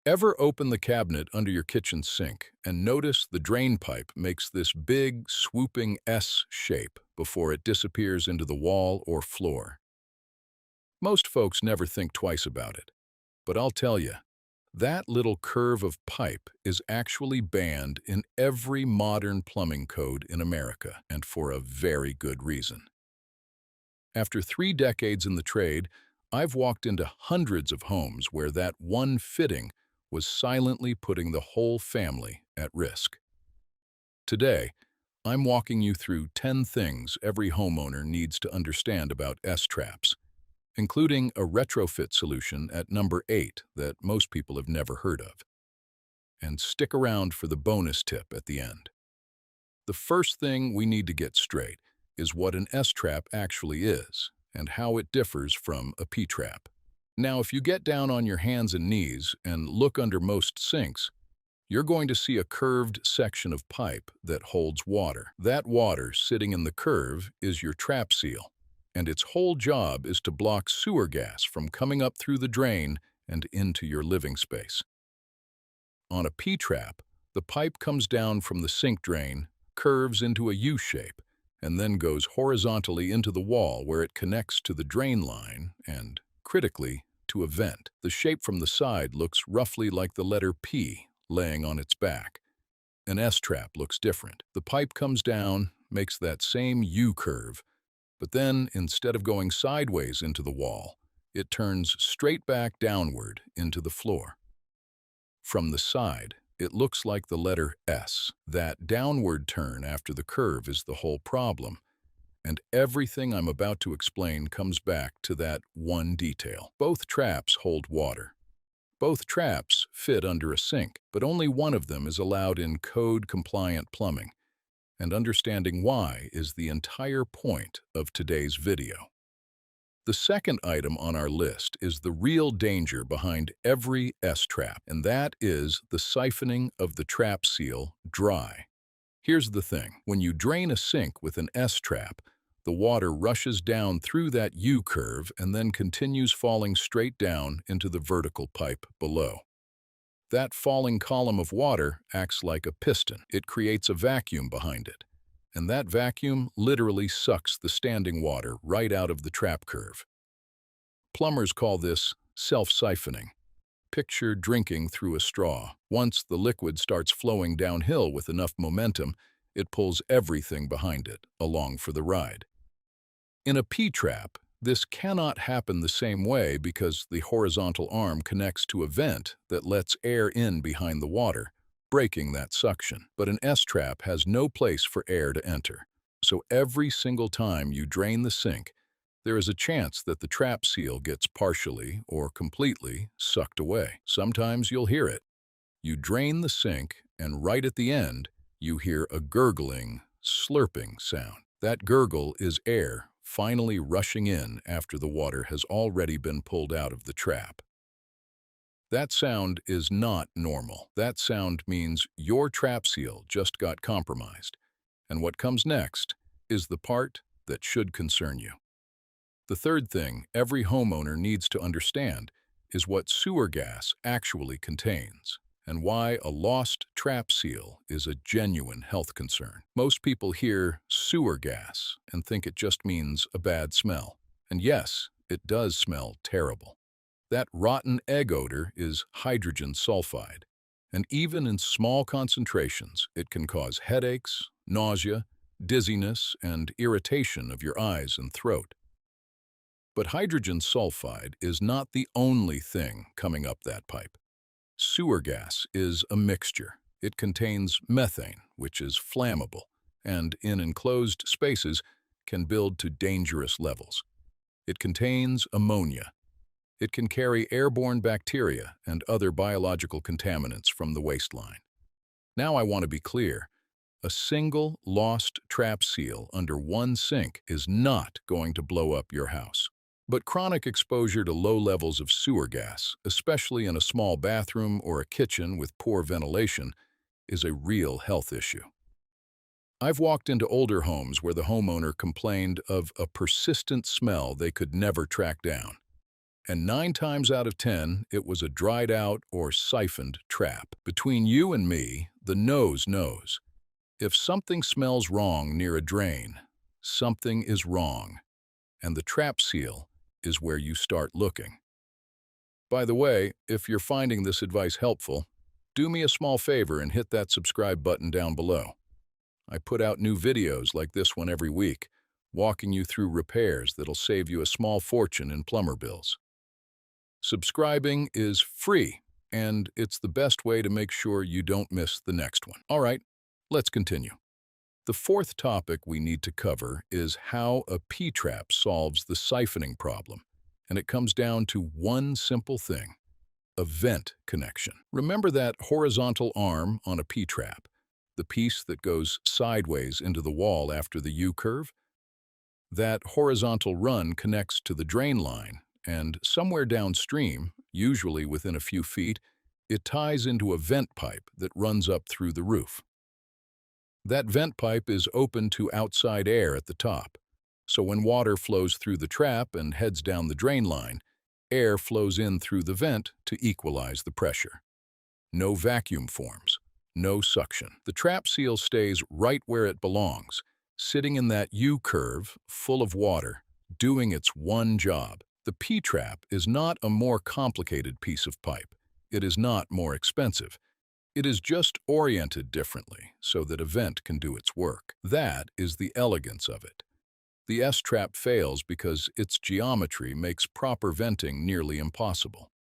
Ever open the cabinet under your kitchen sink and notice the drain pipe makes this big, swooping S shape before it disappears into the wall or floor? Most folks never think twice about it, but I'll tell you, that little curve of pipe is actually banned in every modern plumbing code in America, and for a very good reason. After 3 decades in the trade, I've walked into hundreds of homes where that one fitting was silently putting the whole family at risk. Today, I'm walking you through 10 things every homeowner needs to understand about S-traps, including a retrofit solution at number 8 that most people have never heard of. And stick around for the bonus tip at the end. The first thing we need to get straight is what an S-trap actually is and how it differs from a P-trap. Now, if you get down on your hands and knees and look under most sinks, you're going to see a curved section of pipe that holds water. That water sitting in the curve is your trap seal, and its whole job is to block sewer gas from coming up through the drain and into your living space. On a P-trap, the pipe comes down from the sink drain, curves into a U shape, and then goes horizontally into the wall where it connects to the drain line and, critically, to a vent. The shape from the side looks roughly like the letter P laying on its back. An S-trap looks different. The pipe comes down, makes that same U-curve, but then, instead of going sideways into the wall, it turns straight back downward into the floor. From the side, it looks like the letter S. That downward turn after the curve is the whole problem, and everything I'm about to explain comes back to that one detail. Both traps hold water. Both traps fit under a sink, but only one of them is allowed in code-compliant plumbing, and understanding why is the entire point of today's video. The second item on our list is the real danger behind every S-trap, and that is the siphoning of the trap seal dry. Here's the thing. When you drain a sink with an S-trap, the water rushes down through that U-curve and then continues falling straight down into the vertical pipe below. That falling column of water acts like a piston. It creates a vacuum behind it, and that vacuum literally sucks the standing water right out of the trap curve. Plumbers call this self-siphoning. Picture drinking through a straw. Once the liquid starts flowing downhill with enough momentum, it pulls everything behind it along for the ride. In a P-trap, this cannot happen the same way because the horizontal arm connects to a vent that lets air in behind the water, breaking that suction. But an S-trap has no place for air to enter. So every single time you drain the sink, there is a chance that the trap seal gets partially or completely sucked away. Sometimes you'll hear it. You drain the sink, and right at the end, you hear a gurgling, slurping sound. That gurgle is air finally rushing in after the water has already been pulled out of the trap. That sound is not normal. That sound means your trap seal just got compromised. And what comes next is the part that should concern you. The third thing every homeowner needs to understand is what sewer gas actually contains and why a lost trap seal is a genuine health concern. Most people hear sewer gas and think it just means a bad smell. And yes, it does smell terrible. That rotten egg odor is hydrogen sulfide, and even in small concentrations, it can cause headaches, nausea, dizziness, and irritation of your eyes and throat. But hydrogen sulfide is not the only thing coming up that pipe. Sewer gas is a mixture. It contains methane, which is flammable, and in enclosed spaces can build to dangerous levels. It contains ammonia. It can carry airborne bacteria and other biological contaminants from the waistline. Now I want to be clear. A single lost trap seal under one sink is not going to blow up your house. But chronic exposure to low levels of sewer gas, especially in a small bathroom or a kitchen with poor ventilation, is a real health issue. I've walked into older homes where the homeowner complained of a persistent smell they could never track down. And 9 times out of 10, it was a dried out or siphoned trap. Between you and me, the nose knows. If something smells wrong near a drain, something is wrong, and the trap seal is where you start looking. By the way, if you're finding this advice helpful, do me a small favor and hit that subscribe button down below. I put out new videos like this one every week, walking you through repairs that'll save you a small fortune in plumber bills. Subscribing is free, and it's the best way to make sure you don't miss the next one. All right, let's continue. The fourth topic we need to cover is how a P-trap solves the siphoning problem, and it comes down to one simple thing: a vent connection. Remember that horizontal arm on a P-trap, the piece that goes sideways into the wall after the U-curve? That horizontal run connects to the drain line, and somewhere downstream, usually within a few feet, it ties into a vent pipe that runs up through the roof. That vent pipe is open to outside air at the top, so when water flows through the trap and heads down the drain line, air flows in through the vent to equalize the pressure. No vacuum forms, no suction. The trap seal stays right where it belongs, sitting in that U-curve full of water, doing its one job. The P-trap is not a more complicated piece of pipe. It is not more expensive. It is just oriented differently so that a vent can do its work. That is the elegance of it. The S-trap fails because its geometry makes proper venting nearly impossible.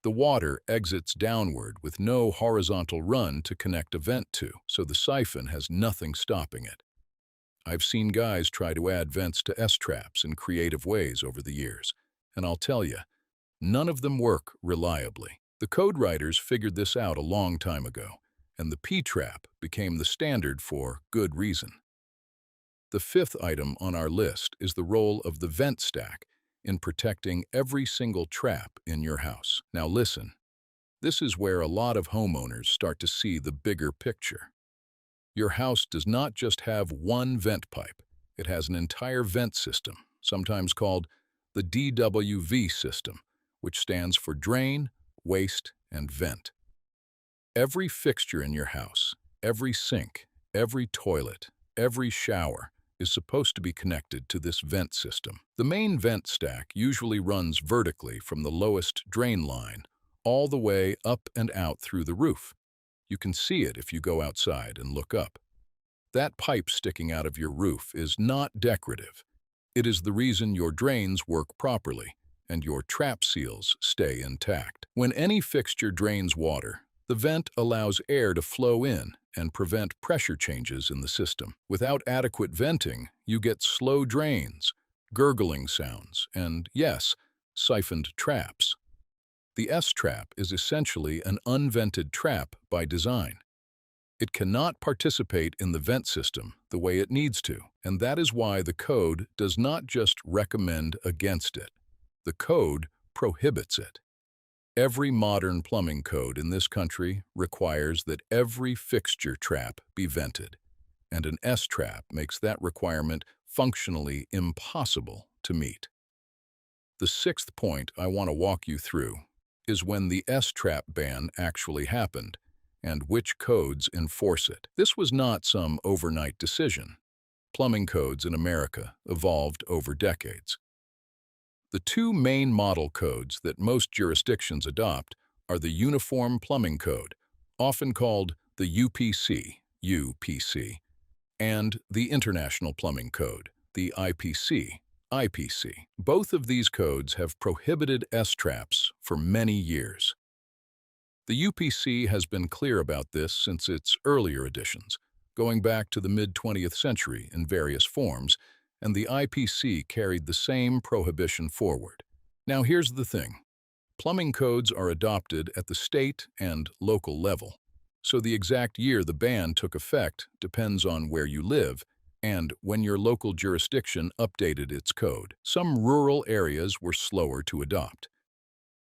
The water exits downward with no horizontal run to connect a vent to, so the siphon has nothing stopping it. I've seen guys try to add vents to S-traps in creative ways over the years, and I'll tell you, none of them work reliably. The code writers figured this out a long time ago, and the P-trap became the standard for good reason. The fifth item on our list is the role of the vent stack in protecting every single trap in your house. Now listen, this is where a lot of homeowners start to see the bigger picture. Your house does not just have one vent pipe, it has an entire vent system, sometimes called the DWV system, which stands for drain, waste, and vent. Every fixture in your house, every sink, every toilet, every shower is supposed to be connected to this vent system. The main vent stack usually runs vertically from the lowest drain line all the way up and out through the roof. You can see it if you go outside and look up. That pipe sticking out of your roof is not decorative. It is the reason your drains work properly and your trap seals stay intact. When any fixture drains water, the vent allows air to flow in and prevent pressure changes in the system. Without adequate venting, you get slow drains, gurgling sounds, and yes, siphoned traps. The S-trap is essentially an unvented trap by design. It cannot participate in the vent system the way it needs to, and that is why the code does not just recommend against it. The code prohibits it. Every modern plumbing code in this country requires that every fixture trap be vented, and an S-trap makes that requirement functionally impossible to meet. The sixth point I want to walk you through is when the S-trap ban actually happened and which codes enforce it. This was not some overnight decision. Plumbing codes in America evolved over decades. The two main model codes that most jurisdictions adopt are the Uniform Plumbing Code, often called the UPC, and the International Plumbing Code, the IPC. Both of these codes have prohibited S-traps for many years. The UPC has been clear about this since its earlier editions, going back to the mid-20th century in various forms, and the IPC carried the same prohibition forward. Now here's the thing. Plumbing codes are adopted at the state and local level, so the exact year the ban took effect depends on where you live and when your local jurisdiction updated its code. Some rural areas were slower to adopt.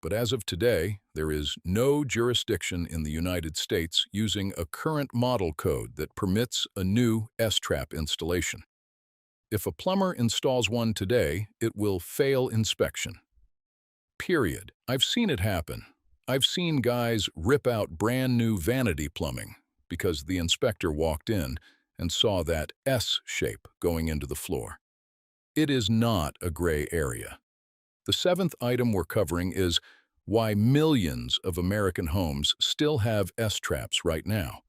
But as of today, there is no jurisdiction in the United States using a current model code that permits a new S-trap installation. If a plumber installs one today, it will fail inspection. Period. I've seen it happen. I've seen guys rip out brand new vanity plumbing because the inspector walked in and saw that S shape going into the floor. It is not a gray area. The seventh item we're covering is why millions of American homes still have S-traps right now,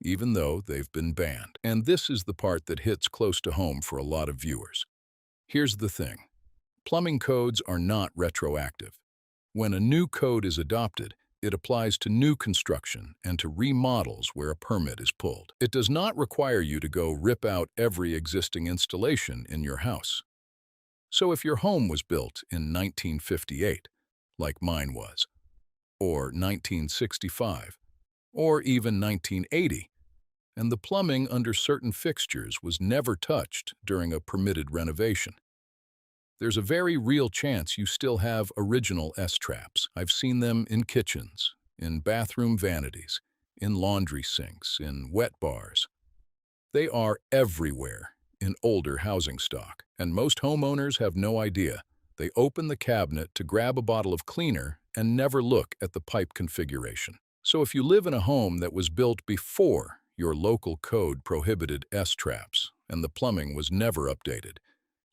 even though they've been banned. And this is the part that hits close to home for a lot of viewers. Here's the thing. Plumbing codes are not retroactive. When a new code is adopted, it applies to new construction and to remodels where a permit is pulled. It does not require you to go rip out every existing installation in your house. So if your home was built in 1958, like mine was, or 1965, or even 1980, and the plumbing under certain fixtures was never touched during a permitted renovation, there's a very real chance you still have original S-traps. I've seen them in kitchens, in bathroom vanities, in laundry sinks, in wet bars. They are everywhere in older housing stock, and most homeowners have no idea. They open the cabinet to grab a bottle of cleaner and never look at the pipe configuration. So if you live in a home that was built before your local code prohibited S-traps and the plumbing was never updated,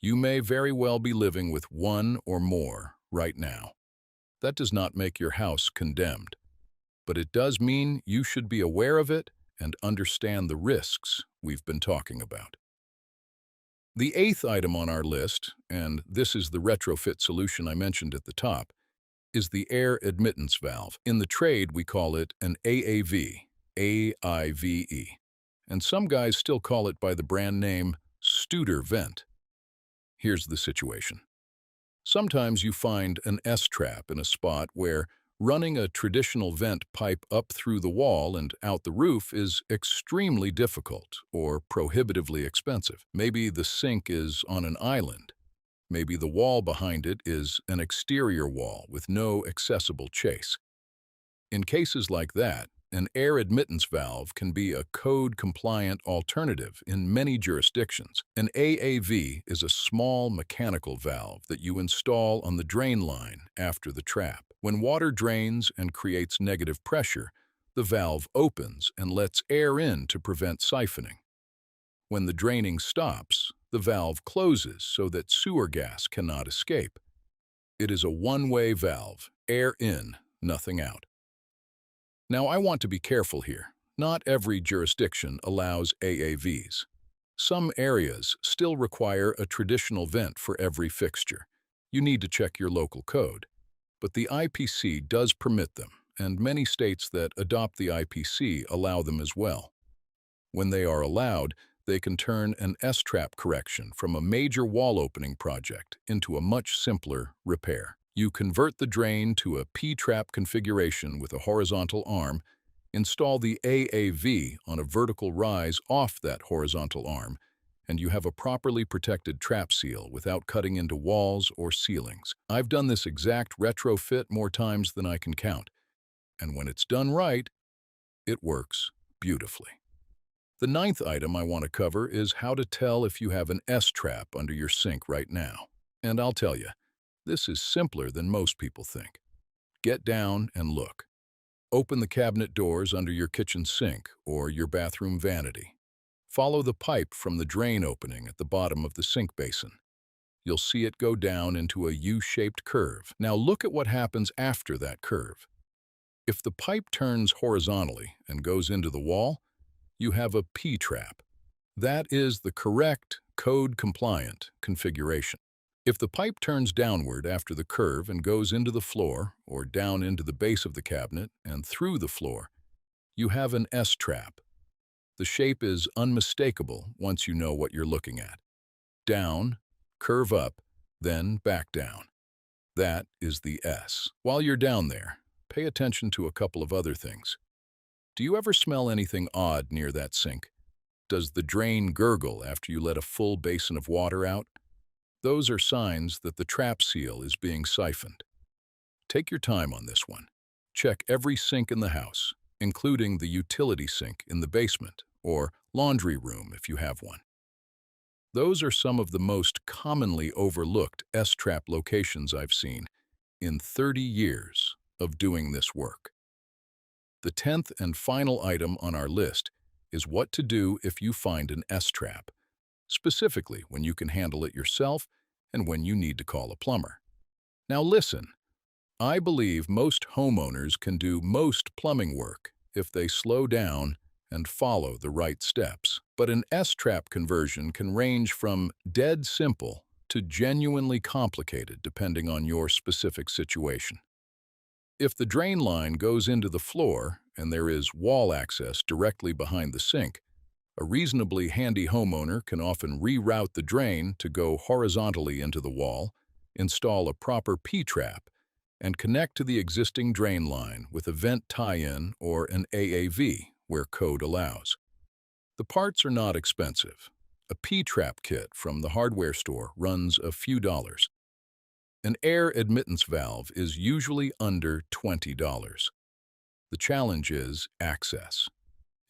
you may very well be living with one or more right now. That does not make your house condemned, but it does mean you should be aware of it and understand the risks we've been talking about. The eighth item on our list, and this is the retrofit solution I mentioned at the top, is the air admittance valve. In the trade, we call it an AAV, AIVE, and some guys still call it by the brand name Studor vent. Here's the situation. Sometimes you find an S-trap in a spot where running a traditional vent pipe up through the wall and out the roof is extremely difficult or prohibitively expensive. Maybe the sink is on an island. Maybe the wall behind it is an exterior wall with no accessible chase. In cases like that, an air admittance valve can be a code-compliant alternative in many jurisdictions. An AAV is a small mechanical valve that you install on the drain line after the trap. When water drains and creates negative pressure, the valve opens and lets air in to prevent siphoning. When the draining stops, the valve closes so that sewer gas cannot escape. It is a one-way valve, air in, nothing out. Now, I want to be careful here. Not every jurisdiction allows AAVs. Some areas still require a traditional vent for every fixture. You need to check your local code. But the IPC does permit them, and many states that adopt the IPC allow them as well. When they are allowed, they can turn an S-trap correction from a major wall opening project into a much simpler repair. You convert the drain to a P-trap configuration with a horizontal arm, install the AAV on a vertical rise off that horizontal arm, and you have a properly protected trap seal without cutting into walls or ceilings. I've done this exact retrofit more times than I can count, and when it's done right, it works beautifully. The ninth item I want to cover is how to tell if you have an S-trap under your sink right now. And I'll tell you, this is simpler than most people think. Get down and look. Open the cabinet doors under your kitchen sink or your bathroom vanity. Follow the pipe from the drain opening at the bottom of the sink basin. You'll see it go down into a U-shaped curve. Now look at what happens after that curve. If the pipe turns horizontally and goes into the wall, you have a P-trap. That is the correct, code-compliant configuration. If the pipe turns downward after the curve and goes into the floor or down into the base of the cabinet and through the floor, you have an S-trap. The shape is unmistakable once you know what you're looking at. Down, curve up, then back down. That is the S. While you're down there, pay attention to a couple of other things. Do you ever smell anything odd near that sink? Does the drain gurgle after you let a full basin of water out? Those are signs that the trap seal is being siphoned. Take your time on this one. Check every sink in the house, including the utility sink in the basement or laundry room if you have one. Those are some of the most commonly overlooked S-trap locations I've seen, in 30 years of doing this work. The 10th and final item on our list is what to do if you find an S-trap, specifically when you can handle it yourself and when you need to call a plumber. Now listen, I believe most homeowners can do most plumbing work if they slow down and follow the right steps. But an S-trap conversion can range from dead simple to genuinely complicated depending on your specific situation. If the drain line goes into the floor and there is wall access directly behind the sink, a reasonably handy homeowner can often reroute the drain to go horizontally into the wall, install a proper P-trap, and connect to the existing drain line with a vent tie-in or an AAV where code allows. The parts are not expensive. A P-trap kit from the hardware store runs a few dollars. An air admittance valve is usually under $20. The challenge is access.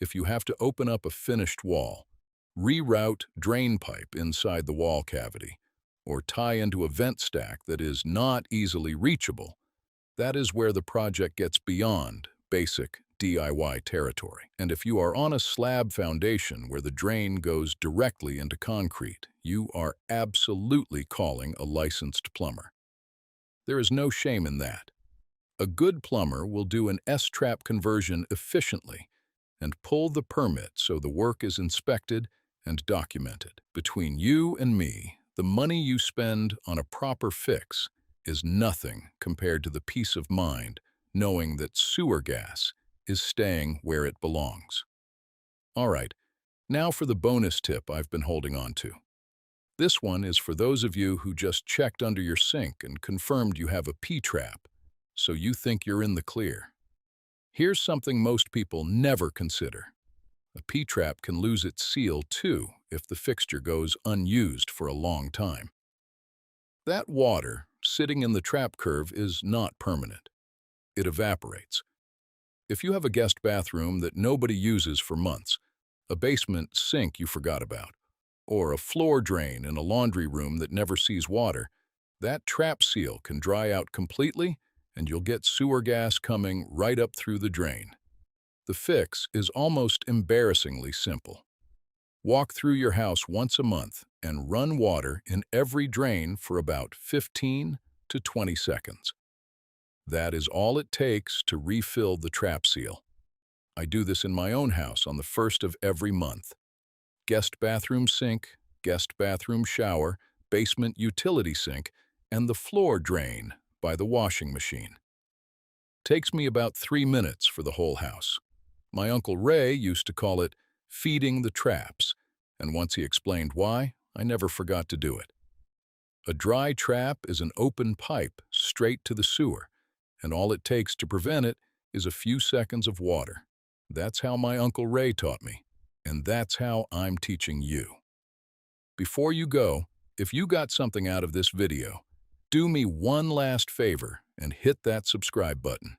If you have to open up a finished wall, reroute drain pipe inside the wall cavity, or tie into a vent stack that is not easily reachable, that is where the project gets beyond basic DIY territory. And if you are on a slab foundation where the drain goes directly into concrete, you are absolutely calling a licensed plumber. There is no shame in that. A good plumber will do an S-trap conversion efficiently and pull the permit so the work is inspected and documented. Between you and me, the money you spend on a proper fix is nothing compared to the peace of mind knowing that sewer gas is staying where it belongs. All right, now for the bonus tip I've been holding on to. This one is for those of you who just checked under your sink and confirmed you have a P-trap, so you think you're in the clear. Here's something most people never consider. A P-trap can lose its seal too if the fixture goes unused for a long time. That water sitting in the trap curve is not permanent. It evaporates. If you have a guest bathroom that nobody uses for months, a basement sink you forgot about, or a floor drain in a laundry room that never sees water, that trap seal can dry out completely and you'll get sewer gas coming right up through the drain. The fix is almost embarrassingly simple. Walk through your house once a month and run water in every drain for about 15 to 20 seconds. That is all it takes to refill the trap seal. I do this in my own house on the first of every month. Guest bathroom sink, guest bathroom shower, basement utility sink, and the floor drain by the washing machine. Takes me about 3 minutes for the whole house. My Uncle Ray used to call it feeding the traps, and once he explained why, I never forgot to do it. A dry trap is an open pipe straight to the sewer, and all it takes to prevent it is a few seconds of water. That's how my Uncle Ray taught me, and that's how I'm teaching you. Before you go, if you got something out of this video, do me one last favor and hit that subscribe button.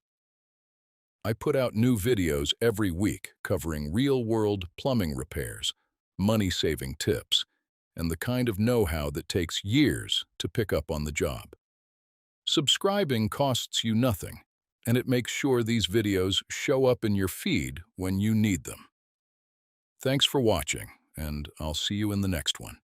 I put out new videos every week covering real-world plumbing repairs, money-saving tips, and the kind of know-how that takes years to pick up on the job. Subscribing costs you nothing, and it makes sure these videos show up in your feed when you need them. Thanks for watching, and I'll see you in the next one.